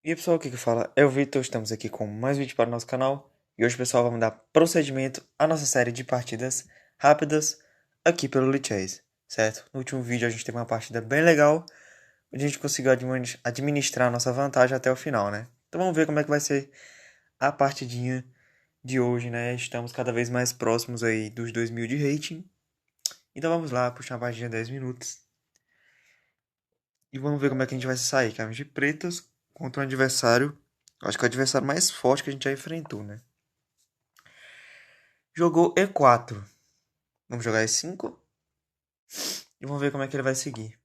E aí, pessoal, o que que fala? É o Vitor, estamos aqui com mais um vídeo para o nosso canal. E hoje, pessoal, vamos dar procedimento à nossa série de partidas rápidas aqui pelo Lichess, certo? No último vídeo a gente teve uma partida bem legal, onde a gente conseguiu administrar a nossa vantagem até o final, né? Então vamos ver como é que vai ser a partidinha de hoje, né? Estamos cada vez mais próximos aí dos 2000 de rating. Então vamos lá, puxar uma partidinha de 10 minutos. E vamos ver como é que a gente vai se sair. Caminhos de pretas contra um adversário. Acho que é o adversário mais forte que a gente já enfrentou, né? Jogou E4. Vamos jogar E5. E vamos ver como é que ele vai seguir.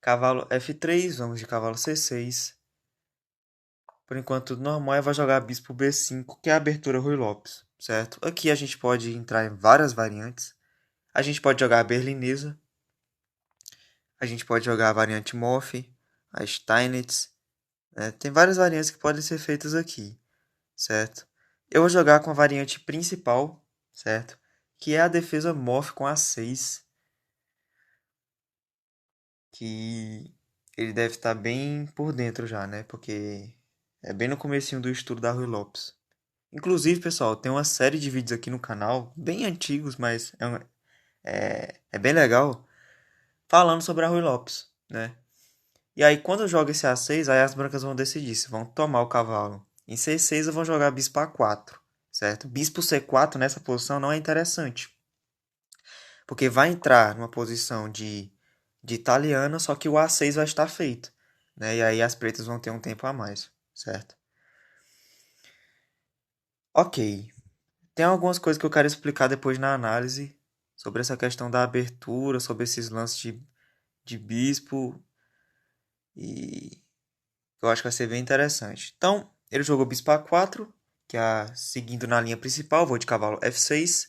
Cavalo F3. Vamos de cavalo C6. Por enquanto, tudo normal. E vai jogar bispo B5, que é a abertura Rui Lopes, certo? Aqui a gente pode entrar em várias variantes. A gente pode jogar a berlinesa. A gente pode jogar a variante Moff. A Steinitz. Tem várias variantes que podem ser feitas aqui, certo? Eu vou jogar com a variante principal, certo? Que é a defesa Morph com A6. Que ele deve estar bem por dentro já, né? Porque é bem no comecinho do estudo da Rui Lopes. Inclusive, pessoal, tem uma série de vídeos aqui no canal, bem antigos, mas é bem legal, falando sobre a Rui Lopes, né? E aí, quando eu jogo esse A6, aí as brancas vão decidir se vão tomar o cavalo. Em C6 eu vou jogar bispo A4, certo? Bispo C4 nessa posição não é interessante, porque vai entrar numa posição de italiana, só que o A6 vai estar feito, né? E aí as pretas vão ter um tempo a mais, certo? Ok. Tem algumas coisas que eu quero explicar depois na análise sobre essa questão da abertura, sobre esses lances de bispo e eu acho que vai ser bem interessante. Então, ele jogou bispo A4, que é seguindo na linha principal, vou de cavalo F6,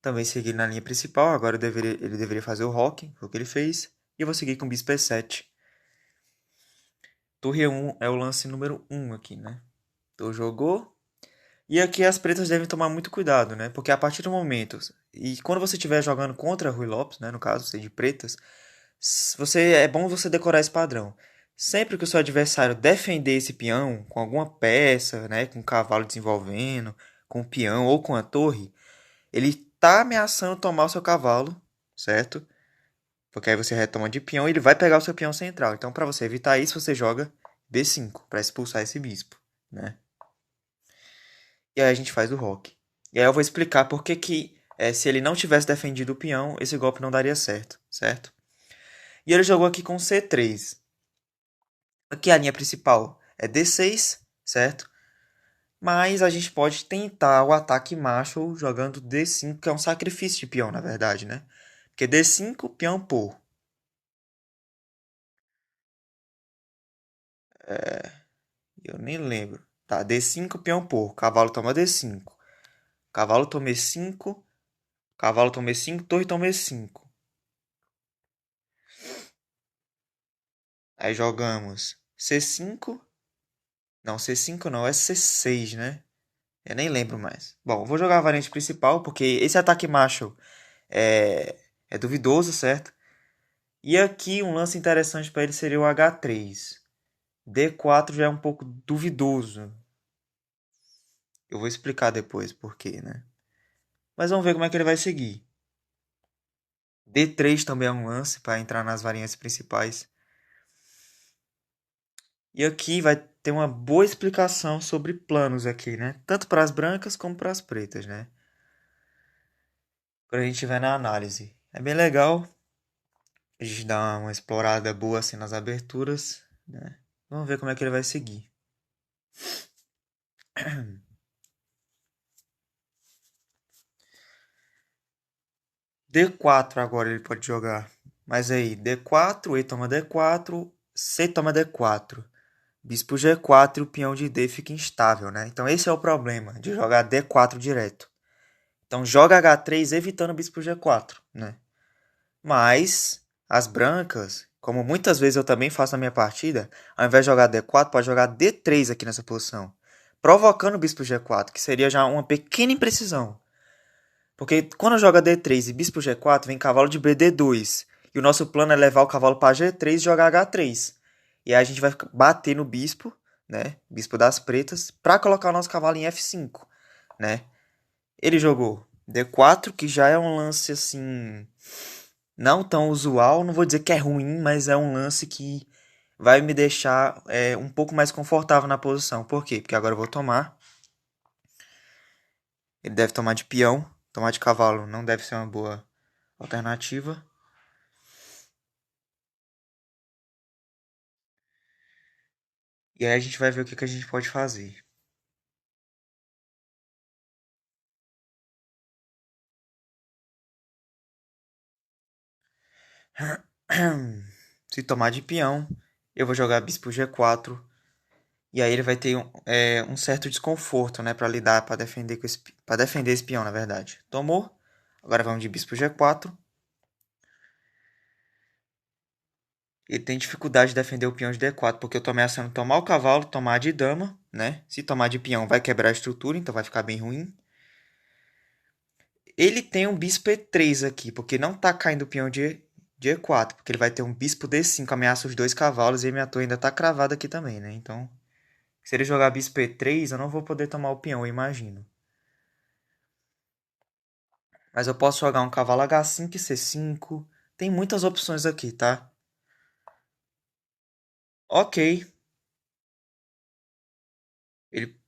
também seguindo na linha principal, agora ele deveria fazer o roque, foi o que ele fez, e eu vou seguir com bispo E7. Torre 1 é o lance número 1 aqui, né? Então jogou. E aqui as pretas devem tomar muito cuidado, né? Porque a partir do momento. E quando você estiver jogando contra Rui Lopes, né? No caso, você de pretas, é bom você decorar esse padrão. Sempre que o seu adversário defender esse peão com alguma peça, né? Com o cavalo desenvolvendo, com o peão ou com a torre, ele tá ameaçando tomar o seu cavalo, certo? Porque aí você retoma de peão e ele vai pegar o seu peão central. Então, para você evitar isso, você joga B5 para expulsar esse bispo, né? E aí a gente faz o roque. E aí eu vou explicar por que se ele não tivesse defendido o peão, esse golpe não daria certo, certo? E ele jogou aqui com C3. Aqui a linha principal é D6, certo? Mas a gente pode tentar o ataque macho jogando D5, que é um sacrifício de peão, na verdade, né? Porque D5, peão por. Eu nem lembro. Tá, D5, peão por. Cavalo toma D5. Cavalo toma E5. Cavalo toma E5, torre toma E5. Aí jogamos C5. Não, C5 não, é C6, né? Eu nem lembro mais. Bom, vou jogar a variante principal, porque esse ataque macho é duvidoso, certo? E aqui um lance interessante para ele seria o H3. D4 já é um pouco duvidoso. Eu vou explicar depois por quê, né? Mas vamos ver como é que ele vai seguir. D3 também é um lance para entrar nas variantes principais. E aqui vai ter uma boa explicação sobre planos aqui, né? Tanto para as brancas como para as pretas, né? Quando a gente vai na análise. É bem legal. A gente dá uma explorada boa assim nas aberturas, né? Vamos ver como é que ele vai seguir. D4 agora ele pode jogar. Mas aí, D4, E toma D4, C toma D4. Bispo G4 e o peão de D fica instável, né? Então esse é o problema de jogar D4 direto. Então joga H3 evitando o bispo G4, né? Mas as brancas, como muitas vezes eu também faço na minha partida, ao invés de jogar D4, pode jogar D3 aqui nessa posição, provocando o bispo G4, que seria já uma pequena imprecisão. Porque quando joga D3 e bispo G4, vem cavalo de B D2. E o nosso plano é levar o cavalo para G3 e jogar H3. E aí a gente vai bater no bispo, né? Bispo das pretas, pra colocar o nosso cavalo em F5, né? Ele jogou D4, que já é um lance assim não tão usual, não vou dizer que é ruim, mas é um lance que vai me deixar um pouco mais confortável na posição. Por quê? Porque agora eu vou tomar. Ele deve tomar de peão. Tomar de cavalo não deve ser uma boa alternativa. E aí a gente vai ver o que a gente pode fazer. Se tomar de peão, eu vou jogar bispo G4. E aí ele vai ter um certo desconforto, né, para lidar, para defender para defender esse peão, na verdade. Tomou. Agora vamos de bispo G4. Ele tem dificuldade de defender o peão de D4, porque eu tô ameaçando tomar o cavalo, tomar de dama, né? Se tomar de peão vai quebrar a estrutura, então vai ficar bem ruim. Ele tem um bispo E3 aqui, porque não tá caindo o peão de E4, porque ele vai ter um bispo D5, ameaça os dois cavalos e minha torre ainda tá cravada aqui também, né? Então, se ele jogar bispo E3, eu não vou poder tomar o peão, eu imagino. Mas eu posso jogar um cavalo H5 e C5. Tem muitas opções aqui, tá? Ok. Ele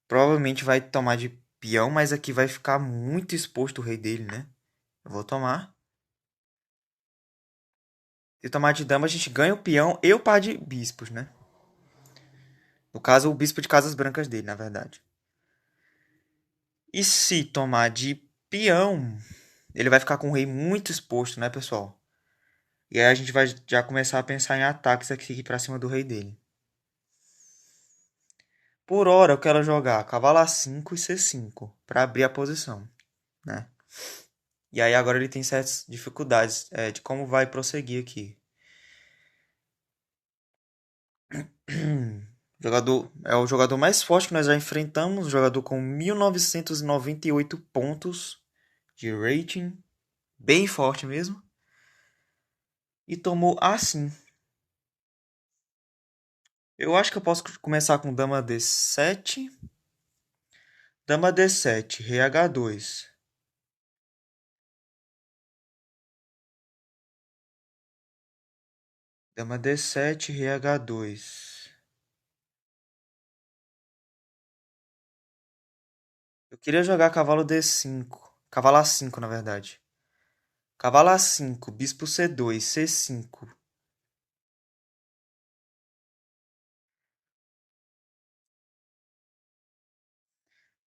provavelmente vai tomar de peão, mas aqui vai ficar muito exposto o rei dele, né? Eu vou tomar. Se tomar de dama, a gente ganha o peão e o par de bispos, né? No caso, o bispo de casas brancas dele, na verdade. E se tomar de peão, ele vai ficar com o rei muito exposto, né, pessoal? E aí a gente vai já começar a pensar em ataques aqui pra cima do rei dele. Por hora, eu quero jogar cavalo A5 e C5 para abrir a posição, né? E aí agora ele tem certas dificuldades de como vai prosseguir aqui. Jogador, é o jogador mais forte que nós já enfrentamos, jogador com 1998 pontos de rating, bem forte mesmo. E tomou assim. Eu acho que eu posso começar com dama D7, dama D7, rei H2. Dama D7, rei H2. Eu queria jogar cavalo D5, cavalo A5 na verdade. Cavalo A5, bispo C2, C5.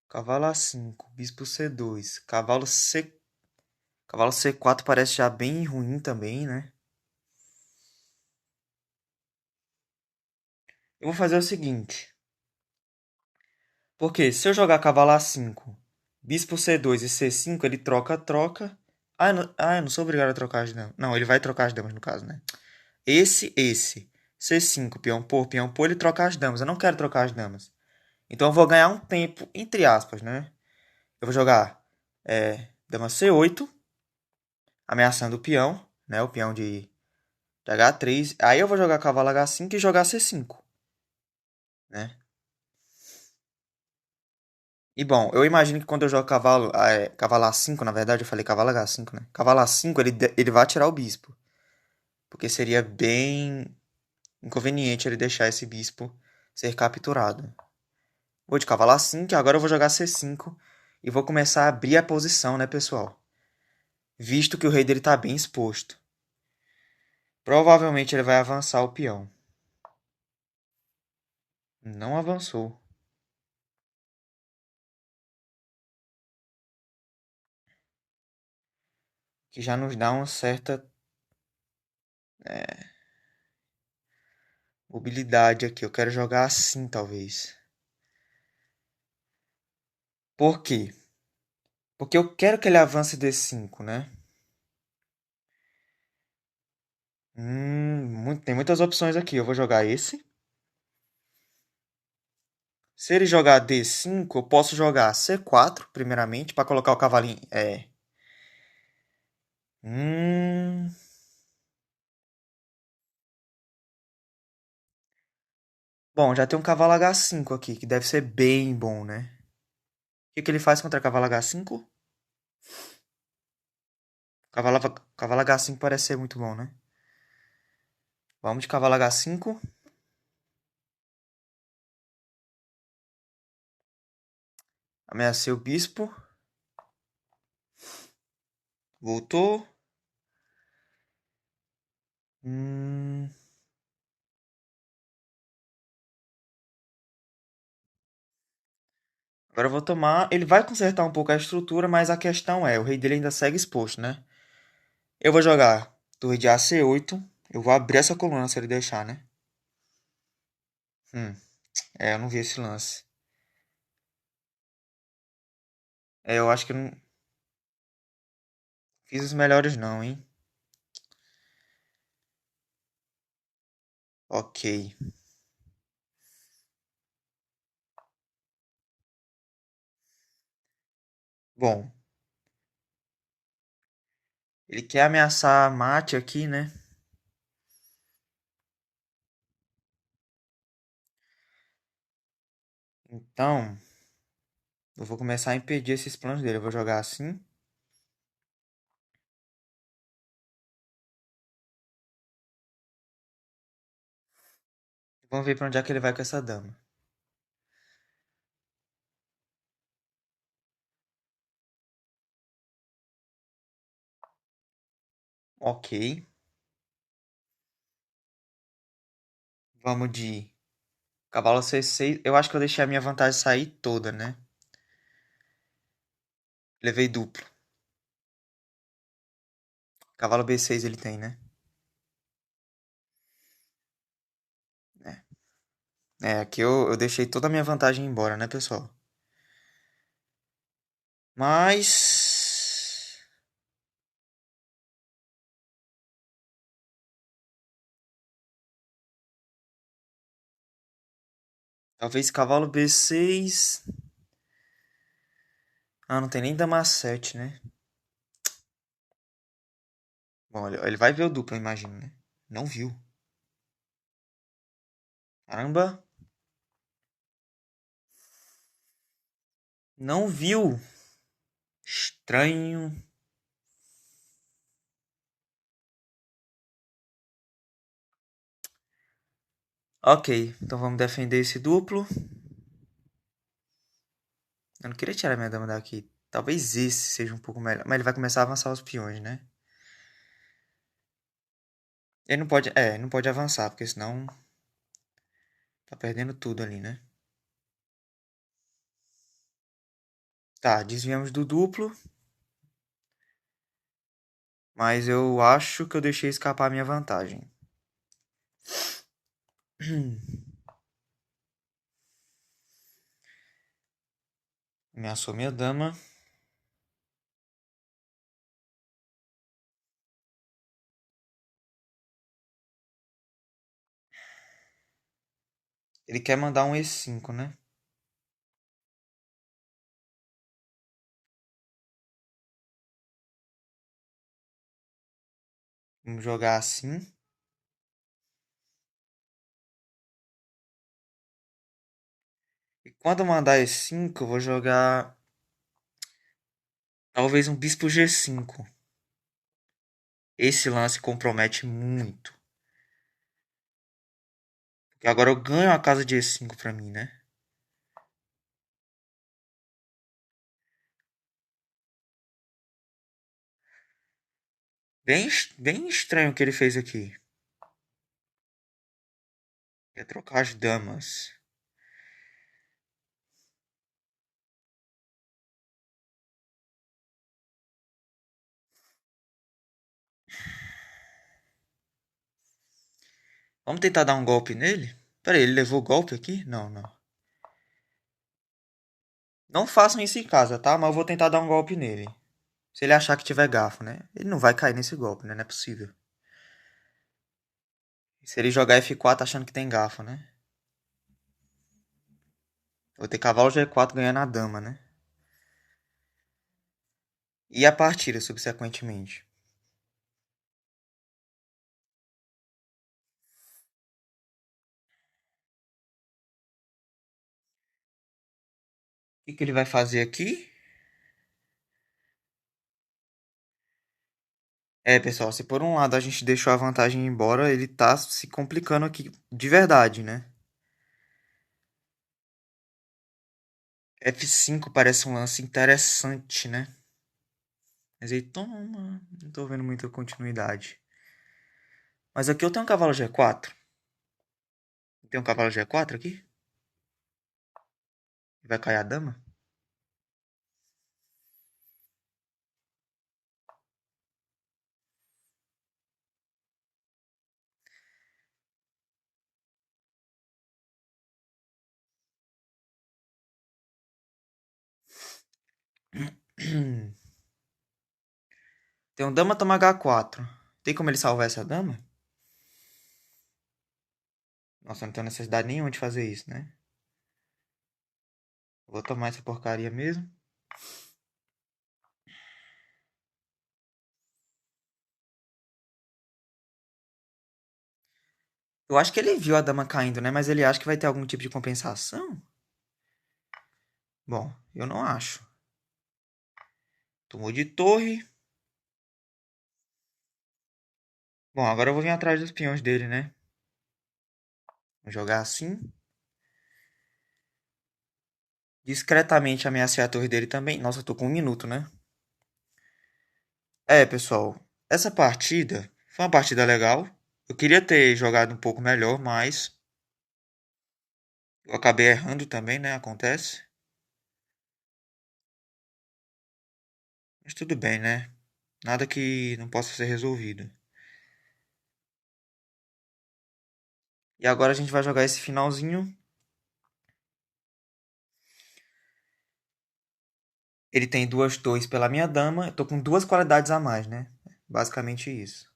Cavalo A5, bispo C2, Cavalo C4 parece já bem ruim também, né? Eu vou fazer o seguinte. Porque se eu jogar cavalo A5, bispo C2 e C5, ele troca. Eu não sou obrigado a trocar as damas. Não, ele vai trocar as damas no caso, né? Esse. C5, peão por, ele troca as damas. Eu não quero trocar as damas. Então eu vou ganhar um tempo, entre aspas, né? Eu vou jogar dama C8, ameaçando o peão, né? O peão de H3. Aí eu vou jogar cavalo H5 e jogar C5, né? E bom, eu imagino que quando eu jogo cavalo A5, na verdade, eu falei cavalo H5, né? Cavalo A5, ele vai tirar o bispo. Porque seria bem inconveniente ele deixar esse bispo ser capturado. Vou de cavalo A5, agora eu vou jogar C5 e vou começar a abrir a posição, né, pessoal? Visto que o rei dele tá bem exposto. Provavelmente ele vai avançar o peão. Não avançou. Que já nos dá uma certa mobilidade aqui. Eu quero jogar assim, talvez. Por quê? Porque eu quero que ele avance D5, né? Tem muitas opções aqui. Eu vou jogar esse. Se ele jogar D5, eu posso jogar C4, primeiramente, para colocar o cavalinho. Hum, Bom, já tem um cavalo H5 aqui, que deve ser bem bom, né? O que ele faz contra cavalo H5? Cavalo, cavalo H5 parece ser muito bom, né? Vamos de cavalo H5. Ameacei o bispo. Voltou. Hum... Agora eu vou tomar. Ele vai consertar um pouco a estrutura, mas a questão é, o rei dele ainda segue exposto, né? Eu vou jogar torre de AC8. Eu vou abrir essa coluna se ele deixar, né? Hum, eu não vi esse lance. Eu acho que eu não fiz os melhores não, hein? Ok. Bom, ele quer ameaçar mate aqui, né? Então, eu vou começar a impedir esses planos dele. Eu vou jogar assim. Vamos ver pra onde é que ele vai com essa dama. Ok. Vamos de cavalo C6. Eu acho que eu deixei a minha vantagem sair toda, né? Levei duplo. Cavalo B6 ele tem, né? Aqui eu deixei toda a minha vantagem embora, né, pessoal? Mas. Talvez cavalo B6. Ah, não tem nem dama A7, né? Bom, ele vai ver o duplo, eu imagino, né? Não viu. Caramba. Não viu. Estranho. Ok, então vamos defender esse duplo. Eu não queria tirar minha dama daqui. Talvez esse seja um pouco melhor. Mas ele vai começar a avançar os peões, né? Ele não pode avançar, porque senão tá perdendo tudo ali, né? Tá, desviamos do duplo. Mas eu acho que eu deixei escapar a minha vantagem. Ameaçou minha dama. Ele quer mandar um E5, né? Vamos jogar assim. E quando mandar E5, eu vou jogar talvez um bispo G5. Esse lance compromete muito. Porque agora eu ganho a casa de E5 pra mim, né? Bem estranho o que ele fez aqui. Quer trocar as damas. Vamos tentar dar um golpe nele? Pera aí, ele levou golpe aqui? Não, não. Não façam isso em casa, tá? Mas eu vou tentar dar um golpe nele. Se ele achar que tiver garfo, né? Ele não vai cair nesse golpe, né? Não é possível. Se ele jogar F4 achando que tem garfo, né? Vou ter cavalo G4 ganhando a dama, né? E a partida, subsequentemente. que ele vai fazer aqui? É, pessoal, se por um lado a gente deixou a vantagem embora, ele tá se complicando aqui de verdade, né? F5 parece um lance interessante, né? Mas aí toma, não tô vendo muita continuidade. Mas aqui eu tenho um cavalo G4. Tem um cavalo G4 aqui? Vai cair a dama? Tem um dama toma H4. Tem como ele salvar essa dama? Nossa, não tem necessidade nenhuma de fazer isso, né? Vou tomar essa porcaria mesmo. Eu acho que ele viu a dama caindo, né? Mas ele acha que vai ter algum tipo de compensação? Bom, eu não acho. Tomou de torre. Bom, agora eu vou vir atrás dos peões dele, né? Vou jogar assim. Discretamente ameacei a torre dele também. Nossa, eu tô com 1 minuto, né? É, pessoal. Essa partida foi uma partida legal. Eu queria ter jogado um pouco melhor, mas eu acabei errando também, né? Acontece. Mas tudo bem, né? Nada que não possa ser resolvido. E agora a gente vai jogar esse finalzinho. Ele tem duas torres pela minha dama. Eu tô com duas qualidades a mais, né? Basicamente isso.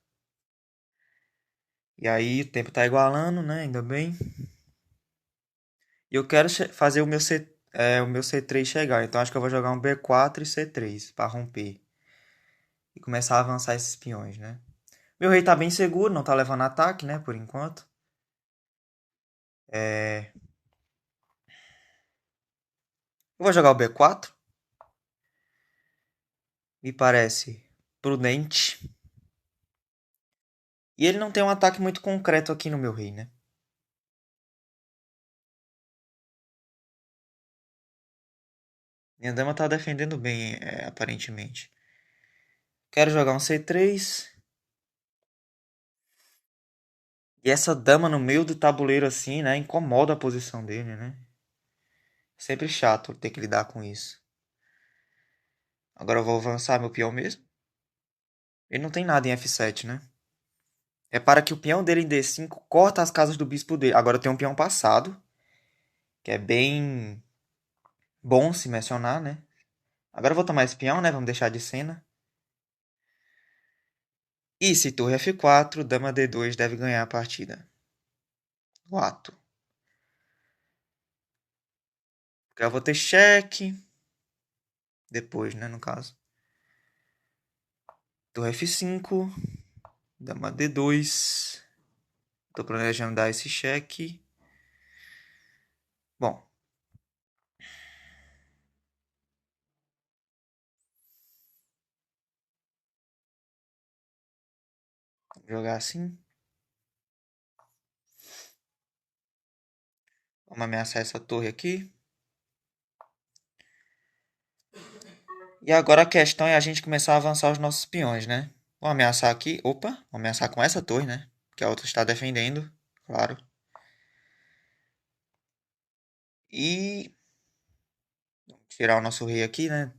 E aí o tempo tá igualando, né? Ainda bem. E eu quero fazer o meu C3 chegar. Então acho que eu vou jogar um B4 e C3 para romper. E começar a avançar esses peões, né? Meu rei tá bem seguro, não tá levando ataque, né? Por enquanto. É... Eu vou jogar o B4. Me parece prudente. E ele não tem um ataque muito concreto aqui no meu rei, né? Minha dama tá defendendo bem, aparentemente. Quero jogar um C3. E essa dama no meio do tabuleiro assim, né? Incomoda a posição dele, né? Sempre chato ter que lidar com isso. Agora eu vou avançar meu peão mesmo. Ele não tem nada em F7, né? Repara que o peão dele em D5 corta as casas do bispo dele. Agora tem um peão passado, que é bem bom se mencionar, né? Agora eu vou tomar esse peão, né? Vamos deixar de cena. E se torre F4, dama D2 deve ganhar a partida. O ato. Porque eu vou ter cheque. Depois, né? No caso. Torre F5. Dama D2. Tô planejando dar esse cheque. Bom. Vamos jogar assim. Vamos ameaçar essa torre aqui. E agora a questão é a gente começar a avançar os nossos peões, né? Vamos ameaçar aqui. Opa, vamos ameaçar com essa torre, né? Que a outra está defendendo, claro. E tirar o nosso rei aqui, né?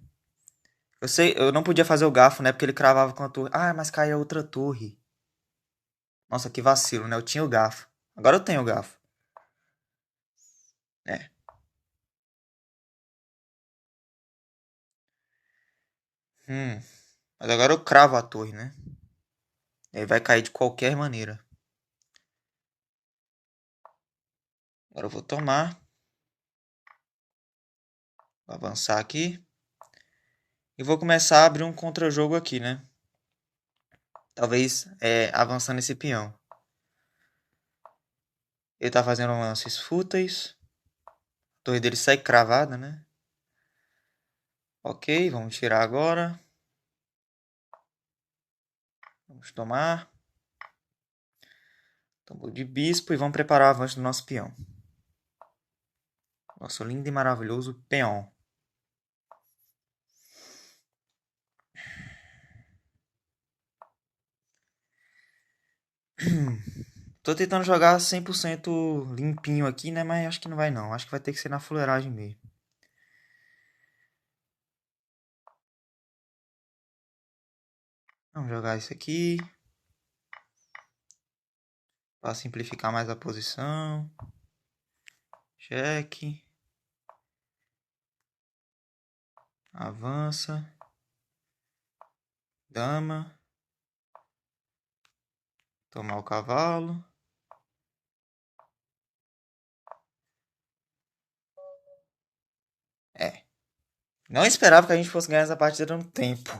Eu sei, eu não podia fazer o garfo, né? Porque ele cravava com a torre. Ah, mas caiu outra torre. Nossa, que vacilo, né? Eu tinha o garfo. Agora eu tenho o garfo. É. Mas agora eu cravo a torre, né? Ele vai cair de qualquer maneira. Agora eu vou tomar. Vou avançar aqui. E vou começar a abrir um contra-jogo aqui, né? Talvez avançando esse peão. Ele tá fazendo lances fúteis. A torre dele sai cravada, né? Ok, vamos tirar agora. Vamos tomar. Tomou de bispo e vamos preparar o avanço do nosso peão. Nosso lindo e maravilhoso peão. Tô tentando jogar 100% limpinho aqui, né? Mas acho que não vai não. Acho que vai ter que ser na fuleiragem mesmo. Vamos jogar isso aqui. Para simplificar mais a posição. Cheque. Avança. Dama. Tomar o cavalo. É. Não esperava que a gente fosse ganhar essa partida no tempo.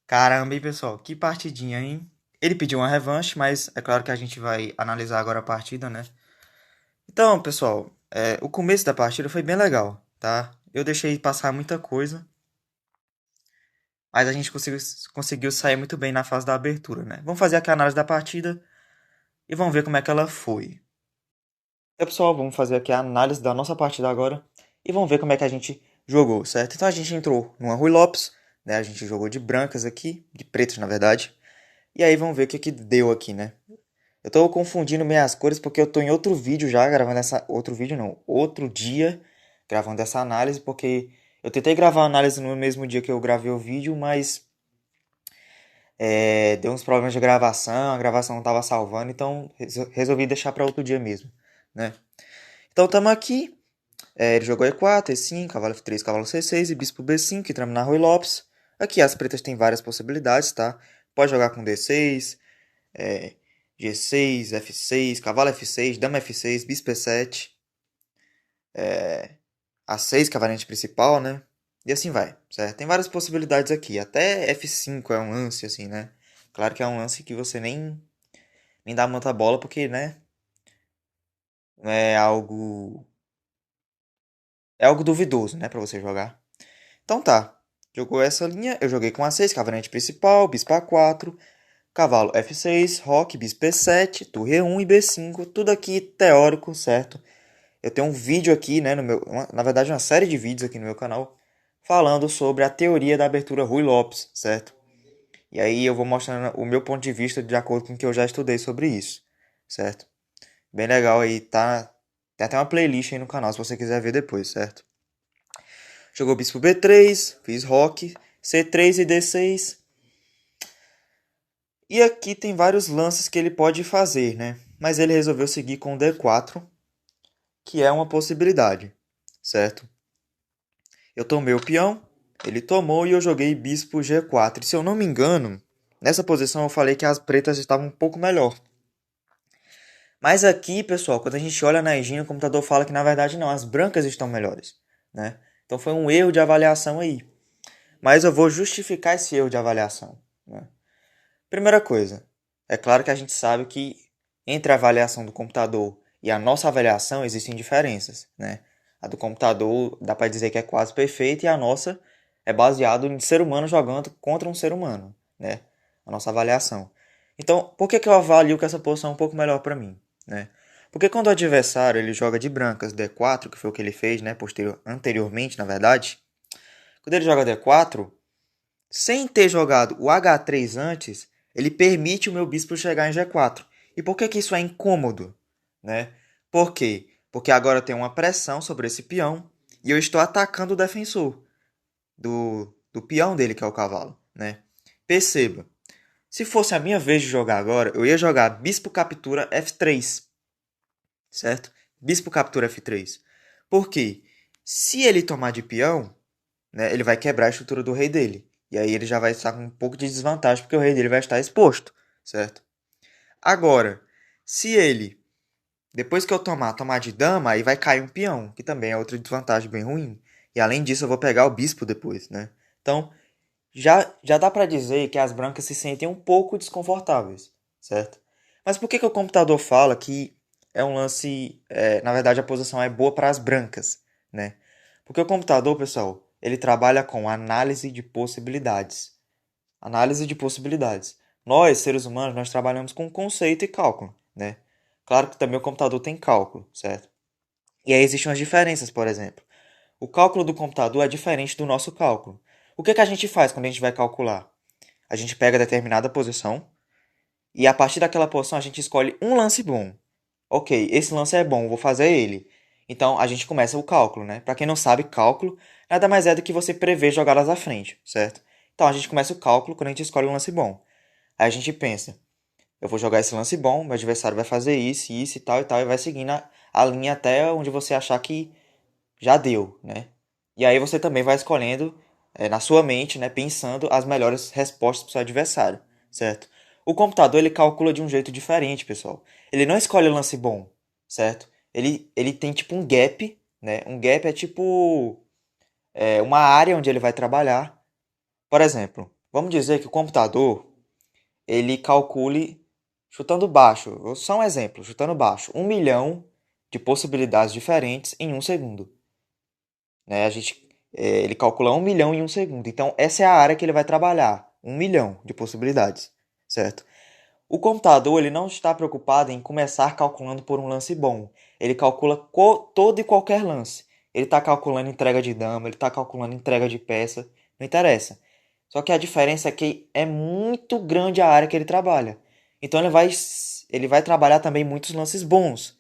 Caramba, hein, pessoal? Que partidinha, hein? Ele pediu uma revanche, mas é claro que a gente vai analisar agora a partida, né? Então, pessoal, o começo da partida foi bem legal, tá? Eu deixei passar muita coisa, mas a gente conseguiu sair muito bem na fase da abertura, né? Vamos fazer aqui a análise da partida e vamos ver como é que ela foi. Então, pessoal, vamos fazer aqui a análise da nossa partida agora e vamos ver como é que a gente jogou, certo? Então a gente entrou numa Rui Lopes, né? A gente jogou de brancas aqui, de pretas na verdade. E aí vamos ver o que que deu aqui, né? Eu tô confundindo meio as cores porque eu tô em outro vídeo já gravando essa. Outro vídeo não, outro dia gravando essa análise, porque eu tentei gravar a análise no mesmo dia que eu gravei o vídeo, mas deu uns problemas de gravação, a gravação não tava salvando, então resolvi deixar para outro dia mesmo, né? Então estamos aqui. Ele jogou E4, E5, cavalo F3, cavalo C6 e bispo B5, que entramos na Rui Lopes. Aqui as pretas têm várias possibilidades, tá? Pode jogar com D6, é, G6, F6, cavalo F6, dama F6, bispo E7, A6, que é a variante principal, né? E assim vai, certo? Tem várias possibilidades aqui. Até F5 é um lance, assim, né? Claro que é um lance que você nem dá muita bola, porque, né? Não é algo... É algo duvidoso, né? Pra você jogar. Então tá. Jogou essa linha. Eu joguei com A6, que é a variante principal, bispo A4, cavalo F6, roque, bispo E7, torre E1 e B5. Tudo aqui teórico, certo? Eu tenho um vídeo aqui, né, na verdade uma série de vídeos aqui no meu canal falando sobre a teoria da abertura Rui Lopes, certo? E aí eu vou mostrando o meu ponto de vista de acordo com o que eu já estudei sobre isso, certo? Bem legal aí, tá? Tem até uma playlist aí no canal se você quiser ver depois, certo? Jogou bispo B3, fiz roque, C3 e D6. E aqui tem vários lances que ele pode fazer, né? Mas ele resolveu seguir com D4, que é uma possibilidade, certo? Eu tomei o peão, ele tomou e eu joguei bispo G4. E se eu não me engano, nessa posição eu falei que as pretas estavam um pouco melhor. Mas aqui, pessoal, quando a gente olha na engine, o computador fala que na verdade não, as brancas estão melhores, né? Então foi um erro de avaliação aí. Mas eu vou justificar esse erro de avaliação, né? Primeira coisa, é claro que a gente sabe que entre a avaliação do computador e a nossa avaliação existem diferenças, né? A do computador dá para dizer que é quase perfeita e a nossa é baseado em ser humano jogando contra um ser humano, né? A nossa avaliação. Então, por que que eu avalio que essa posição é um pouco melhor para mim, né? Porque quando o adversário ele joga de brancas D4, que foi o que ele fez, né, anteriormente, na verdade, quando ele joga D4, sem ter jogado o H3 antes, ele permite o meu bispo chegar em G4. E por que que isso é incômodo, né? Por quê? Porque agora tem uma pressão sobre esse peão e eu estou atacando o defensor do peão dele, que é o cavalo, né? Perceba, se fosse a minha vez de jogar agora, eu ia jogar bispo captura F3, certo? Bispo captura F3. Por quê? Se ele tomar de peão, né, ele vai quebrar a estrutura do rei dele. E aí ele já vai estar com um pouco de desvantagem, porque o rei dele vai estar exposto, certo? Agora, se ele, depois que eu tomar de dama, aí vai cair um peão, que também é outra desvantagem bem ruim. E além disso, eu vou pegar o bispo depois, né? Então, já dá pra dizer que as brancas se sentem um pouco desconfortáveis, certo? Mas por que que o computador fala que é um lance, na verdade a posição é boa para as brancas, né? Porque o computador, pessoal, ele trabalha com análise de possibilidades. Análise de possibilidades. Nós, seres humanos, nós trabalhamos com conceito e cálculo, né? Claro que também o computador tem cálculo, certo? E aí existem as diferenças, por exemplo. O cálculo do computador é diferente do nosso cálculo. O que que a gente faz quando a gente vai calcular? A gente pega determinada posição e a partir daquela posição a gente escolhe um lance bom. Ok, esse lance é bom, vou fazer ele. Então a gente começa o cálculo, né? Para quem não sabe, cálculo nada mais é do que você prever jogadas à frente, certo? Então a gente começa o cálculo quando a gente escolhe um lance bom. Aí a gente pensa, eu vou jogar esse lance bom, meu adversário vai fazer isso e vai seguindo a linha até onde você achar que já deu, né? E aí você também vai escolhendo na sua mente, né, pensando as melhores respostas para o seu adversário, certo? O computador ele calcula de um jeito diferente, pessoal. Ele não escolhe o lance bom, certo? Ele tem tipo um gap, né? Um gap é tipo uma área onde ele vai trabalhar. Por exemplo, vamos dizer que o computador ele calcule chutando baixo, só um exemplo, chutando baixo, 1 milhão de possibilidades diferentes em um segundo, né? Ele calcula 1 milhão em um segundo. Então, essa é a área que ele vai trabalhar. 1 milhão de possibilidades, certo? O computador ele não está preocupado em começar calculando por um lance bom. Ele calcula todo e qualquer lance. Ele está calculando entrega de dama, ele está calculando entrega de peça, não interessa. Só que a diferença é que é muito grande a área que ele trabalha. Então ele vai trabalhar também muitos lances bons.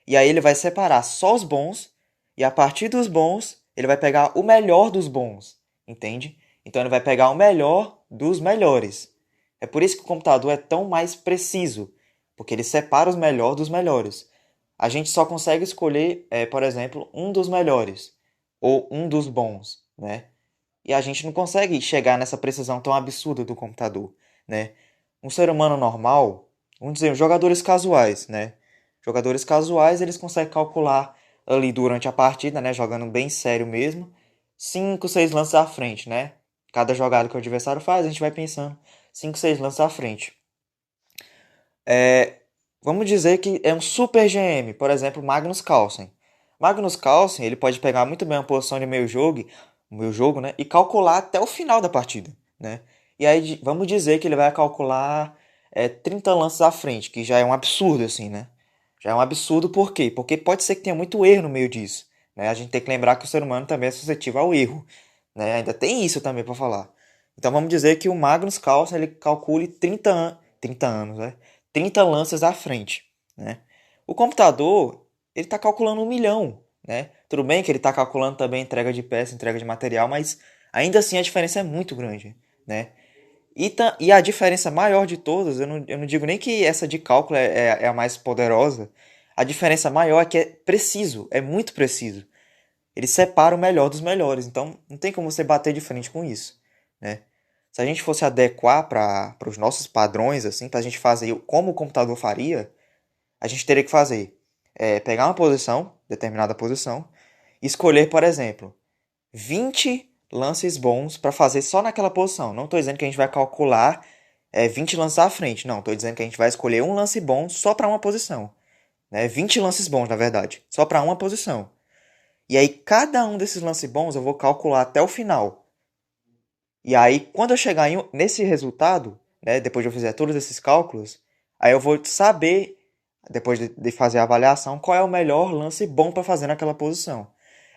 E aí ele vai separar só os bons, e a partir dos bons, ele vai pegar o melhor dos bons, entende? Então ele vai pegar o melhor dos melhores. É por isso que o computador é tão mais preciso, porque ele separa os melhores dos melhores. A gente só consegue escolher, por exemplo, um dos melhores, ou um dos bons, né? E a gente não consegue chegar nessa precisão tão absurda do computador, né? Um ser humano normal, vamos dizer, jogadores casuais, né? Jogadores casuais, eles conseguem calcular ali durante a partida, né? Jogando bem sério mesmo, 5, 6 lances à frente, né? Cada jogada que o adversário faz, a gente vai pensando 5, 6 lances à frente. Vamos dizer que é um super GM, por exemplo, Magnus Carlsen. Magnus Carlsen, ele pode pegar muito bem a posição de meio jogo, né, e calcular até o final da partida, né? E aí vamos dizer que ele vai calcular 30 lances à frente, que já é um absurdo assim, né? Já é um absurdo por quê? Porque pode ser que tenha muito erro no meio disso, né? A gente tem que lembrar que o ser humano também é suscetível ao erro, né? Ainda tem isso também para falar. Então vamos dizer que o Magnus Carlsen ele calcule 30 anos, né? 30 lances à frente, né? O computador, ele está calculando 1 milhão, né? Tudo bem que ele está calculando também entrega de peça, entrega de material, mas ainda assim a diferença é muito grande, né? E a diferença maior de todas, eu não digo nem que essa de cálculo é a mais poderosa, a diferença maior é que é preciso, é muito preciso. Ele separa o melhor dos melhores, então não tem como você bater de frente com isso, né? Se a gente fosse adequar para os nossos padrões, assim, para a gente fazer como o computador faria, a gente teria que fazer pegar uma posição, determinada posição, e escolher, por exemplo, 20 lances bons para fazer só naquela posição. Não estou dizendo que a gente vai calcular 20 lances à frente, não. Estou dizendo que a gente vai escolher um lance bom só para uma posição. Né? 20 lances bons, na verdade, só para uma posição. E aí, cada um desses lances bons eu vou calcular até o final. E aí, quando eu chegar nesse resultado, né, depois de eu fizer todos esses cálculos, aí eu vou saber, depois de fazer a avaliação, qual é o melhor lance bom para fazer naquela posição.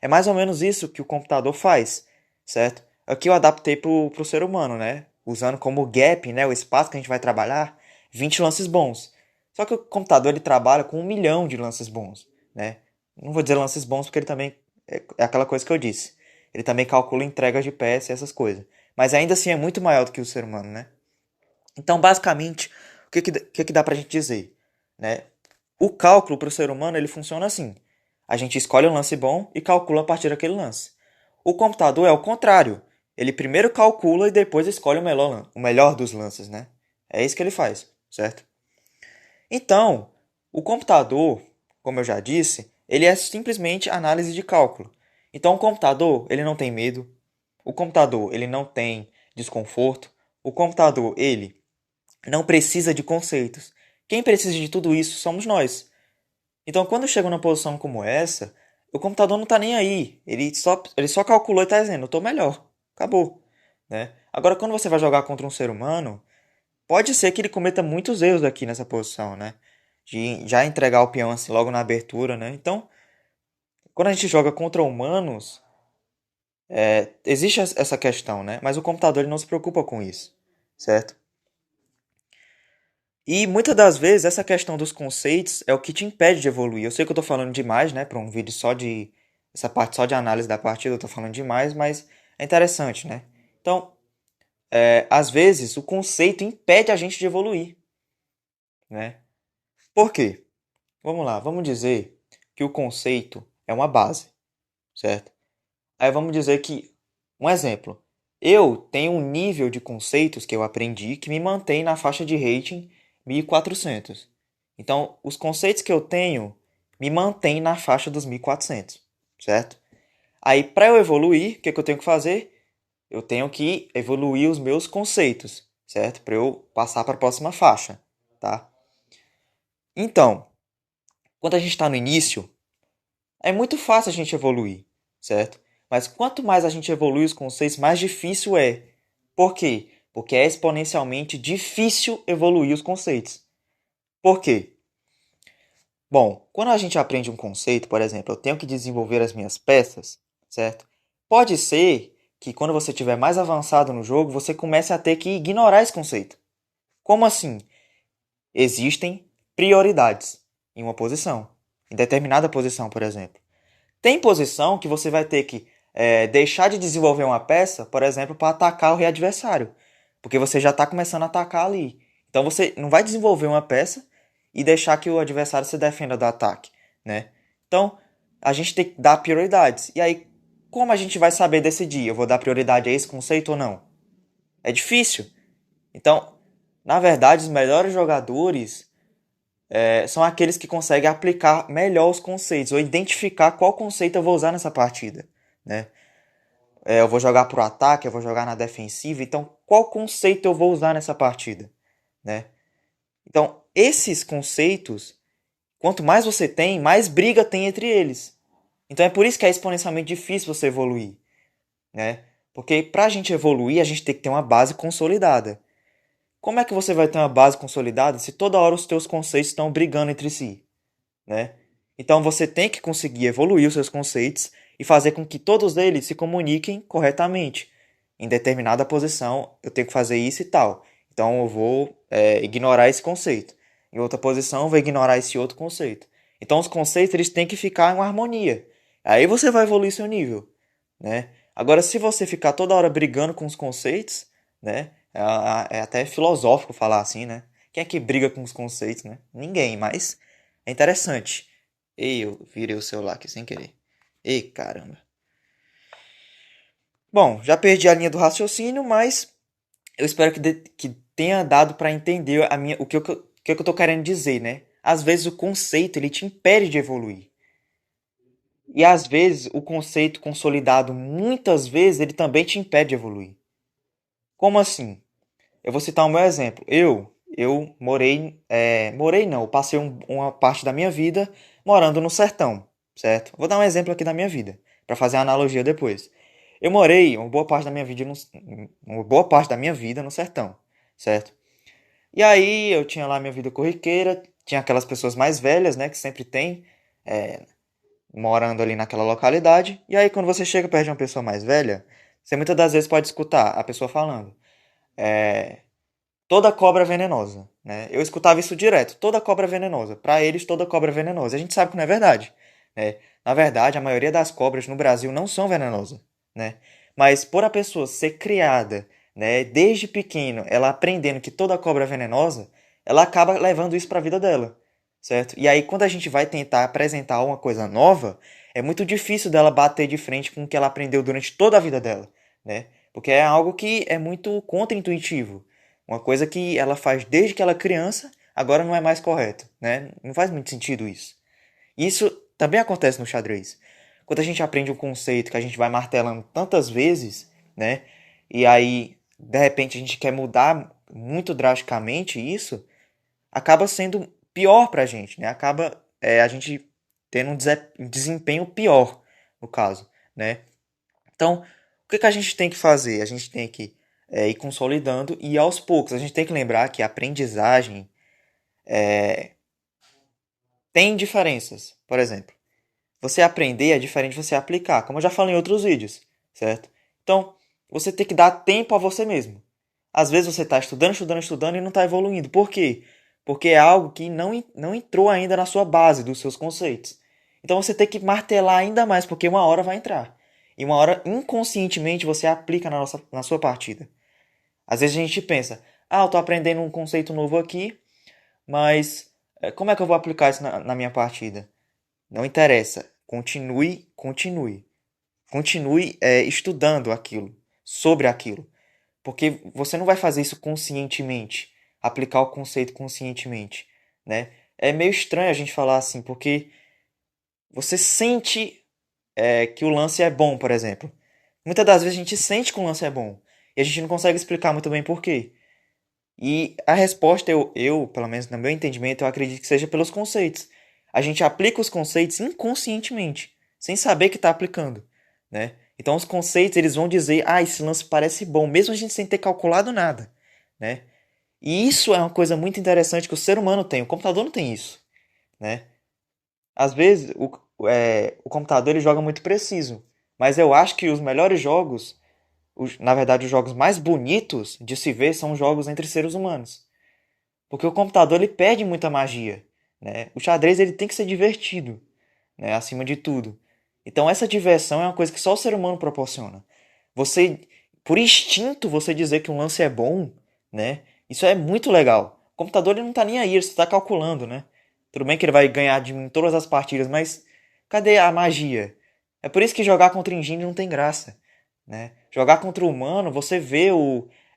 É mais ou menos isso que o computador faz, certo? Aqui eu adaptei para o ser humano, né? Usando como gap, né, o espaço que a gente vai trabalhar, 20 lances bons. Só que o computador ele trabalha com 1 milhão de lances bons, né? Não vou dizer lances bons porque ele também é aquela coisa que eu disse. Ele também calcula entregas de peça e essas coisas. Mas ainda assim é muito maior do que o ser humano, né? Então, basicamente, o que dá pra gente dizer? Né? O cálculo para o ser humano ele funciona assim. A gente escolhe um lance bom e calcula a partir daquele lance. O computador é o contrário. Ele primeiro calcula e depois escolhe o melhor dos lances, né? É isso que ele faz, certo? Então, o computador, como eu já disse, ele é simplesmente análise de cálculo. Então, o computador, ele não tem medo. O computador, ele não tem desconforto. O computador, ele não precisa de conceitos. Quem precisa de tudo isso somos nós. Então, quando eu chego numa posição como essa, o computador não tá nem aí. Ele só calculou e tá dizendo, eu tô melhor. Acabou, né? Agora, quando você vai jogar contra um ser humano, pode ser que ele cometa muitos erros aqui nessa posição, né? De já entregar o peão assim logo na abertura, né? Então, quando a gente joga contra humanos, existe essa questão, né? Mas o computador ele não se preocupa com isso, certo? E muitas das vezes essa questão dos conceitos é o que te impede de evoluir. Eu sei que eu tô falando demais, né? Para um vídeo só de essa parte só de análise da partida, eu tô falando demais, mas é interessante, né? Então, às vezes o conceito impede a gente de evoluir, né? Por quê? Vamos lá, vamos dizer que o conceito é uma base, certo? Aí vamos dizer que, um exemplo, eu tenho um nível de conceitos que eu aprendi que me mantém na faixa de rating 1400. Então, os conceitos que eu tenho me mantêm na faixa dos 1400, certo? Aí, para eu evoluir, o que eu tenho que fazer? Eu tenho que evoluir os meus conceitos, certo? Para eu passar para a próxima faixa, tá? Então, quando a gente está no início, é muito fácil a gente evoluir, certo? Mas quanto mais a gente evolui os conceitos, mais difícil é. Por quê? Porque é exponencialmente difícil evoluir os conceitos. Por quê? Bom, quando a gente aprende um conceito, por exemplo, eu tenho que desenvolver as minhas peças, certo? Pode ser que quando você estiver mais avançado no jogo, você comece a ter que ignorar esse conceito. Como assim? Existem prioridades em uma posição, em determinada posição, por exemplo. Tem posição que você vai ter que deixar de desenvolver uma peça, por exemplo, para atacar o rei adversário. Porque você já está começando a atacar ali. Então você não vai desenvolver uma peça e deixar que o adversário se defenda do ataque, né? Então, a gente tem que dar prioridades. E aí, como a gente vai saber decidir? Eu vou dar prioridade a esse conceito ou não? É difícil. Então, na verdade, os melhores jogadores são aqueles que conseguem aplicar melhor os conceitos, ou identificar qual conceito eu vou usar nessa partida, né? Eu vou jogar pro ataque, eu vou jogar na defensiva, então qual conceito eu vou usar nessa partida, né? Então, esses conceitos, quanto mais você tem, mais briga tem entre eles. Então é por isso que é exponencialmente difícil você evoluir, né? Porque pra gente evoluir, a gente tem que ter uma base consolidada. Como é que você vai ter uma base consolidada se toda hora os teus conceitos estão brigando entre si? Né? Então você tem que conseguir evoluir os seus conceitos e fazer com que todos eles se comuniquem corretamente. Em determinada posição, eu tenho que fazer isso e tal. Então eu vou ignorar esse conceito. Em outra posição, eu vou ignorar esse outro conceito. Então os conceitos eles têm que ficar em uma harmonia. Aí você vai evoluir seu nível, né? Agora, se você ficar toda hora brigando com os conceitos, né? É até filosófico falar assim, né? Quem é que briga com os conceitos, né? Ninguém, mas é interessante. Ei, eu virei o celular aqui sem querer. Ei, caramba. Bom, já perdi a linha do raciocínio, mas eu espero que tenha dado para entender o que eu tô querendo dizer, né? Às vezes o conceito ele te impede de evoluir. E às vezes o conceito consolidado, muitas vezes, ele também te impede de evoluir. Como assim? Eu vou citar o meu exemplo. Eu morei, morei não, eu passei uma parte da minha vida morando no sertão, certo? Vou dar um exemplo aqui da minha vida, para fazer a analogia depois. Eu morei uma boa parte da minha vida no sertão, certo? E aí eu tinha lá minha vida corriqueira, tinha aquelas pessoas mais velhas, né, que sempre tem, morando ali naquela localidade. E aí quando você chega perto de uma pessoa mais velha, você muitas das vezes pode escutar a pessoa falando. Toda cobra é venenosa, né? Eu escutava isso direto, toda cobra é venenosa. Para eles, toda cobra é venenosa. A gente sabe que não é verdade, né? Na verdade, a maioria das cobras no Brasil não são venenosas, né? Mas por a pessoa ser criada, né, desde pequeno, ela aprendendo que toda cobra é venenosa, ela acaba levando isso para a vida dela, certo? E aí quando a gente vai tentar apresentar uma coisa nova, é muito difícil dela bater de frente com o que ela aprendeu durante toda a vida dela, né? Porque é algo que é muito contra-intuitivo. Uma coisa que ela faz desde que ela é criança, agora não é mais correto, né? Não faz muito sentido isso. Isso também acontece no xadrez. Quando a gente aprende um conceito que a gente vai martelando tantas vezes, né? E aí, de repente, a gente quer mudar muito drasticamente isso, acaba sendo pior pra gente, né? Acaba a gente tendo um desempenho pior, no caso, né? Então, o que que a gente tem que fazer? A gente tem que ir consolidando e aos poucos. A gente tem que lembrar que a aprendizagem tem diferenças. Por exemplo, você aprender é diferente de você aplicar, como eu já falei em outros vídeos, certo? Então, você tem que dar tempo a você mesmo. Às vezes você está estudando, estudando, estudando e não está evoluindo. Por quê? Porque é algo que não entrou ainda na sua base dos seus conceitos. Então você tem que martelar ainda mais, porque uma hora vai entrar. E uma hora, inconscientemente, você aplica na sua partida. Às vezes a gente pensa, eu tô aprendendo um conceito novo aqui, mas como é que eu vou aplicar isso na minha partida? Não interessa. Continue, continue. Continue estudando aquilo, sobre aquilo. Porque você não vai fazer isso conscientemente, aplicar o conceito conscientemente, né? É meio estranho a gente falar assim, porque você sente que o lance é bom, por exemplo. Muitas das vezes a gente sente que o lance é bom e a gente não consegue explicar muito bem por quê. E a resposta, pelo menos no meu entendimento, eu acredito que seja pelos conceitos. A gente aplica os conceitos inconscientemente, sem saber que está aplicando, né? Então os conceitos eles vão dizer, esse lance parece bom, mesmo a gente sem ter calculado nada, né? E isso é uma coisa muito interessante que o ser humano tem, o computador não tem isso, né? Às vezes o computador ele joga muito preciso, mas eu acho que os melhores jogos, na verdade os jogos mais bonitos de se ver são jogos entre seres humanos. Porque o computador ele perde muita magia, né? O xadrez ele tem que ser divertido, né? Acima de tudo. Então essa diversão é uma coisa que só o ser humano proporciona. Você, por instinto, você dizer que um lance é bom, né? Isso é muito legal. O computador ele não tá nem aí, ele está calculando, né? Tudo bem que ele vai ganhar de mim em todas as partidas, mas cadê a magia? É por isso que jogar contra engine não tem graça, né? Jogar contra o humano, você vê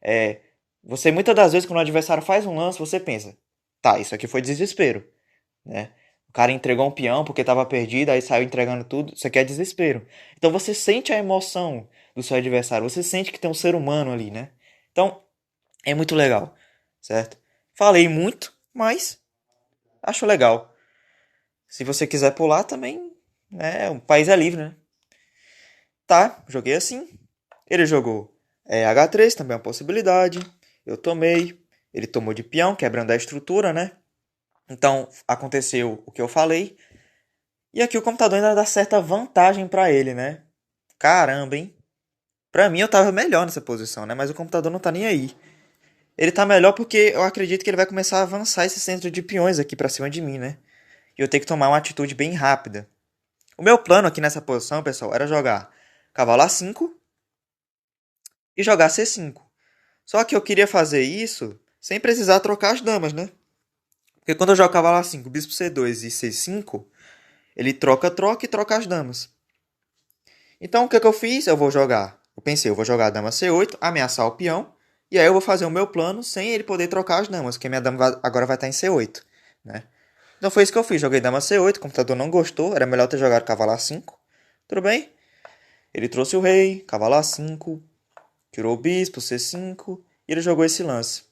é, você muitas das vezes quando o adversário faz um lance, você pensa, tá, isso aqui foi desespero, né? O cara entregou um peão porque estava perdido, aí saiu entregando tudo, isso aqui é desespero. Então você sente a emoção do seu adversário, você sente que tem um ser humano ali, né? Então é muito legal, certo? Falei muito, mas acho legal. Se você quiser pular também, né? O país é livre, né? Tá, joguei assim. Ele jogou H3, também é uma possibilidade. Eu tomei. Ele tomou de peão, quebrando a estrutura, né? Então aconteceu o que eu falei. E aqui o computador ainda dá certa vantagem pra ele, né? Caramba, hein? Pra mim eu tava melhor nessa posição, né? Mas o computador não tá nem aí. Ele tá melhor porque eu acredito que ele vai começar a avançar esse centro de peões aqui pra cima de mim, né? E eu tenho que tomar uma atitude bem rápida. O meu plano aqui nessa posição, pessoal, era jogar cavalo A5 e jogar C5. Só que eu queria fazer isso sem precisar trocar as damas, né? Porque quando eu jogo cavalo A5, bispo C2 e C5, ele troca e troca as damas. Então o que eu fiz? Eu pensei, eu vou jogar a dama C8, ameaçar o peão, e aí eu vou fazer o meu plano sem ele poder trocar as damas, porque minha dama agora vai estar em C8, né? Então foi isso que eu fiz, joguei dama C8, o computador não gostou, era melhor ter jogado cavalo A5. Tudo bem? Ele trouxe o rei, cavalo A5, tirou o bispo, C5, e ele jogou esse lance.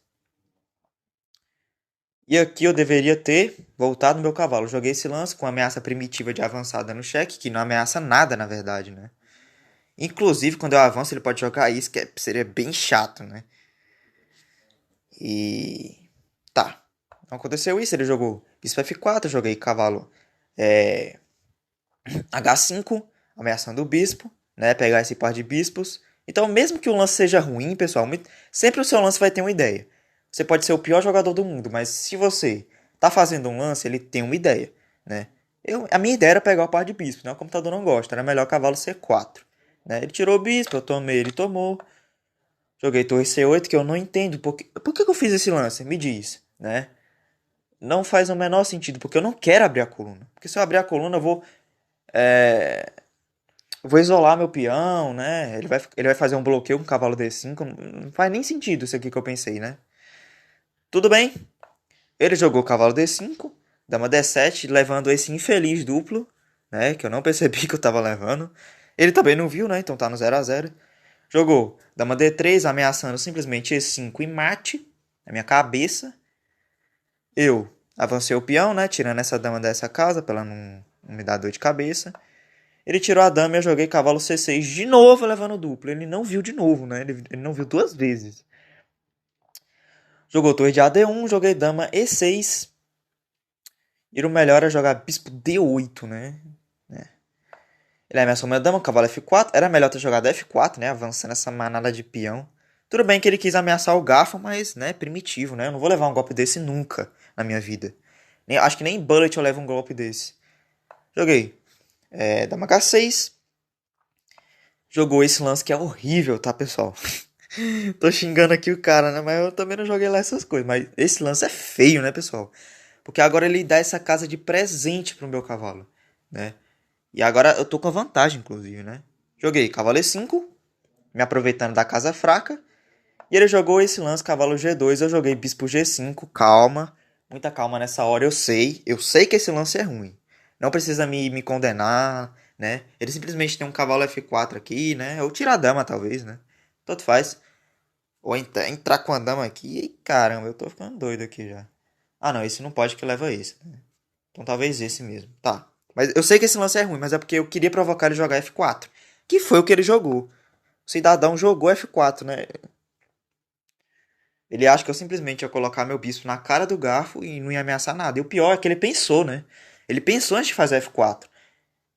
E aqui eu deveria ter voltado meu cavalo. Joguei esse lance com ameaça primitiva de avançada no cheque, que não ameaça nada, na verdade, né? Inclusive, quando eu avanço, ele pode jogar isso, que seria bem chato, né? E... Tá. Não aconteceu isso, ele jogou bispo F4, eu joguei cavalo H5, ameaçando o bispo, né? Pegar esse par de bispos. Então, mesmo que o lance seja ruim, pessoal, sempre o seu lance vai ter uma ideia. Você pode ser o pior jogador do mundo, mas se você tá fazendo um lance, ele tem uma ideia, né? A minha ideia era pegar o par de bispo, né? O computador não gosta, era melhor cavalo C4. Né? Ele tirou o bispo, eu tomei, ele tomou. Joguei torre C8, que eu não entendo. Por que eu fiz esse lance? Me diz, né? Não faz o menor sentido, porque eu não quero abrir a coluna. Porque se eu abrir a coluna, eu vou isolar meu peão, né? Ele vai fazer um bloqueio com o cavalo D5. Não faz nem sentido isso aqui que eu pensei, né? Tudo bem. Ele jogou cavalo D5, dama D7, levando esse infeliz duplo, né? Que eu não percebi que eu tava levando. Ele também não viu, né? Então tá no 0 a 0. Jogou dama D3, ameaçando simplesmente E5 e mate na minha cabeça. Eu avancei o peão, né? Tirando essa dama dessa casa pra ela me dá dor de cabeça. Ele tirou a dama e eu joguei cavalo C6 de novo, levando duplo. Ele não viu de novo, né? Ele não viu duas vezes. Jogou torre de AD1, joguei dama E6. E o melhor é jogar bispo D8, né? Ele ameaçou minha dama, cavalo F4. Era melhor ter jogado F4, né? Avançando essa manada de peão. Tudo bem que ele quis ameaçar o garfo, mas, né, primitivo, né? Eu não vou levar um golpe desse nunca na minha vida. Acho que nem em Bullet eu levo um golpe desse. Joguei. Dama H6. Jogou esse lance que é horrível, tá, pessoal? Tô xingando aqui o cara, né? Mas eu também não joguei lá essas coisas. Mas esse lance é feio, né, pessoal? Porque agora ele dá essa casa de presente pro meu cavalo, né? E agora eu tô com a vantagem, inclusive, né? Joguei cavalo E5, me aproveitando da casa fraca. E ele jogou esse lance, cavalo G2. Eu joguei bispo G5, calma. Muita calma nessa hora, eu sei. Eu sei que esse lance é ruim. Não precisa me condenar, né? Ele simplesmente tem um cavalo F4 aqui, né? Ou tirar a dama, talvez, né? Tanto faz. Ou entrar com a dama aqui. E caramba, eu tô ficando doido aqui já. Ah, não, esse não pode que leva esse, né? Então talvez esse mesmo. Tá. Mas eu sei que esse lance é ruim, mas é porque eu queria provocar ele jogar F4. Que foi o que ele jogou. O cidadão jogou F4, né? Ele acha que eu simplesmente ia colocar meu bispo na cara do garfo e não ia ameaçar nada. E o pior é que ele pensou, né? Ele pensou antes de fazer F4.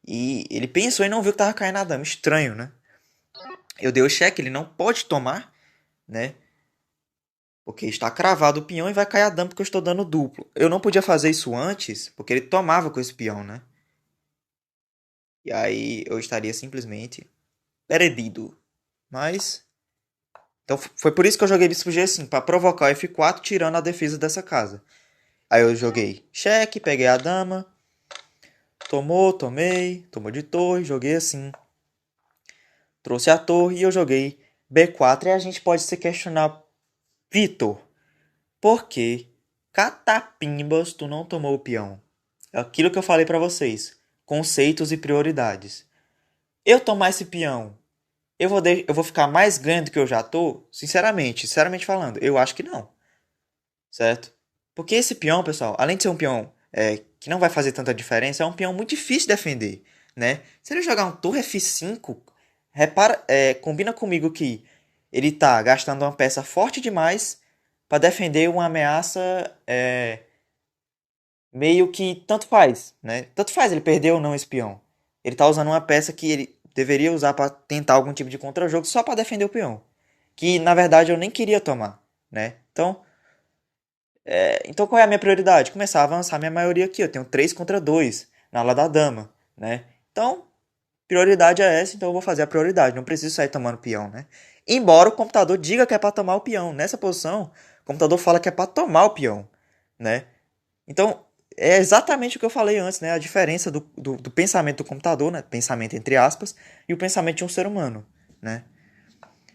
E ele pensou e não viu que tava caindo a dama. Estranho, né? Eu dei o cheque, ele não pode tomar, né? Porque está cravado o peão e vai cair a dama porque eu estou dando duplo. Eu não podia fazer isso antes, porque ele tomava com esse peão, né? E aí eu estaria simplesmente perdido. Mas então foi por isso que eu joguei bispo G5, para provocar o F4 tirando a defesa dessa casa. Aí eu joguei cheque, peguei a dama, tomou de torre, joguei assim. Trouxe a torre e eu joguei B4 e a gente pode se questionar, Vitor, por que catapimbas tu não tomou o peão? É aquilo que eu falei pra vocês, conceitos e prioridades. Eu tomar esse peão, eu vou ficar mais ganho do que eu já tô? Sinceramente falando, eu acho que não. Certo? Porque esse peão, pessoal, além de ser um peão que não vai fazer tanta diferença, é um peão muito difícil de defender, né? Se ele jogar um torre F5, repara, combina comigo que ele tá gastando uma peça forte demais para defender uma ameaça meio que tanto faz, né? Tanto faz ele perder ou não esse peão. Ele tá usando uma peça que ele deveria usar para tentar algum tipo de contra-jogo só para defender o peão, que na verdade eu nem queria tomar, né? Então qual é a minha prioridade? Começar a avançar minha maioria aqui. Eu tenho 3 contra 2 na ala da dama, né? Então, prioridade é essa, então eu vou fazer a prioridade. Não preciso sair tomando peão, né? Embora o computador diga que é para tomar o peão. Nessa posição, o computador fala que é para tomar o peão, né? Então, é exatamente o que eu falei antes, né? A diferença do pensamento do computador, né? Pensamento entre aspas, e o pensamento de um ser humano, né?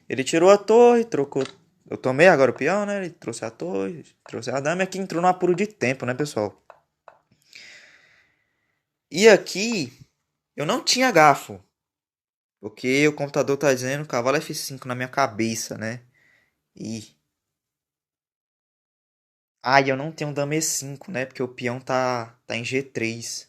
Ele tirou a torre, trocou. Eu tomei agora o peão, né? Ele trouxe a torre, trouxe a dama e aqui entrou no apuro de tempo, né, pessoal? E aqui eu não tinha garfo. Porque o computador tá dizendo cavalo F5 na minha cabeça, né? E. Ai, eu não tenho dama E5, né? Porque o peão tá em G3.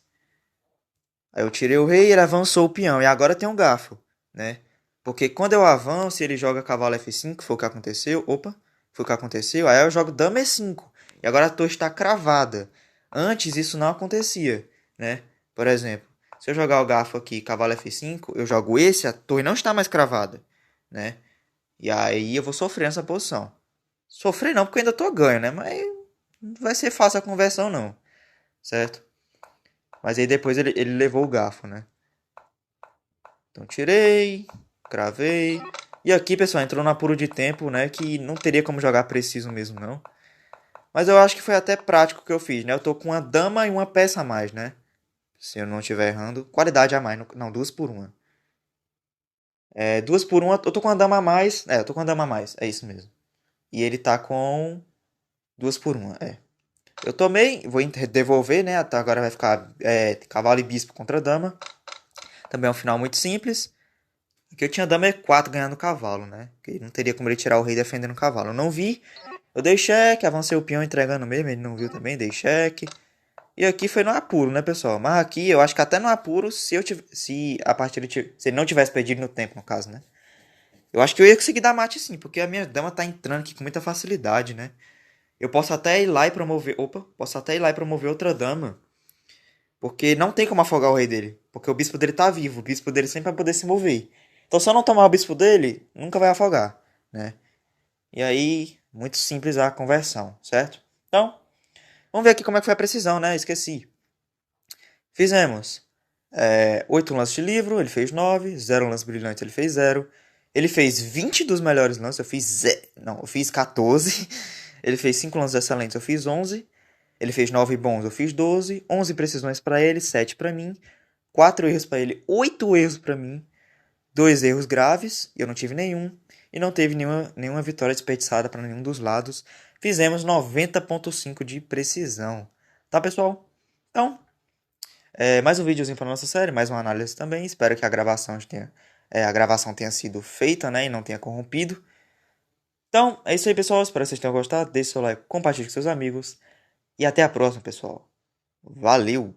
Aí eu tirei o rei e ele avançou o peão. E agora tem um garfo, né? Porque quando eu avanço e ele joga cavalo F5, foi o que aconteceu. Opa, foi o que aconteceu. Aí eu jogo dama E5. E agora a torre está cravada. Antes isso não acontecia, né? Por exemplo, se eu jogar o garfo aqui, cavalo F5, eu jogo esse, a torre não está mais cravada, né? E aí eu vou sofrer nessa posição. Sofrer não, porque eu ainda tô ganho, né? Mas não vai ser fácil a conversão não, certo? Mas aí depois ele levou o garfo, né? Então tirei, cravei. E aqui, pessoal, entrou no apuro de tempo, né? Que não teria como jogar preciso mesmo, não. Mas eu acho que foi até prático o que eu fiz, né? Eu tô com uma dama e uma peça a mais, né? Se eu não estiver errando. Qualidade a mais, não, duas por uma. Duas por uma, eu tô com uma dama a mais. Eu tô com uma dama a mais, é isso mesmo. E ele tá com duas por uma, Eu tomei, vou devolver, né? Até agora vai ficar cavalo e bispo contra dama. Também é um final muito simples. Aqui eu tinha dama E4 ganhando o cavalo, né? Porque não teria como ele tirar o rei defendendo o cavalo. Eu não vi. Eu dei cheque, avancei o peão entregando mesmo. Ele não viu também, dei cheque. E aqui foi no apuro, né, pessoal? Mas aqui eu acho que até no apuro, se a partida se ele não tivesse perdido no tempo, no caso, né? Eu acho que eu ia conseguir dar mate sim, porque a minha dama tá entrando aqui com muita facilidade, né? Eu posso até ir lá e promover. Opa, posso até ir lá e promover outra dama. Porque não tem como afogar o rei dele. Porque o bispo dele tá vivo. O bispo dele sempre vai poder se mover. Então se eu não tomar o bispo dele, nunca vai afogar, né? E aí, muito simples a conversão, certo? Então, vamos ver aqui como é que foi a precisão, né? Esqueci. Fizemos 8 lances de livro, ele fez 9. 0 lance brilhante, ele fez 0. Ele fez 20 dos melhores lances, eu fiz... Não, eu fiz 14. Ele fez 5 lances excelentes, eu fiz 11. Ele fez 9 bons, eu fiz 12. 11 precisões pra ele, 7 pra mim. 4 erros pra ele, 8 erros pra mim. 2 erros graves, eu não tive nenhum. E não teve nenhuma vitória desperdiçada pra nenhum dos lados. Fizemos 90,5 de precisão. Tá, pessoal? Então, mais um videozinho para nossa série, mais uma análise também. Espero que a gravação tenha sido feita, né, e não tenha corrompido. Então, é isso aí, pessoal. Espero que vocês tenham gostado. Deixe seu like, compartilhe com seus amigos. E até a próxima, pessoal. Valeu!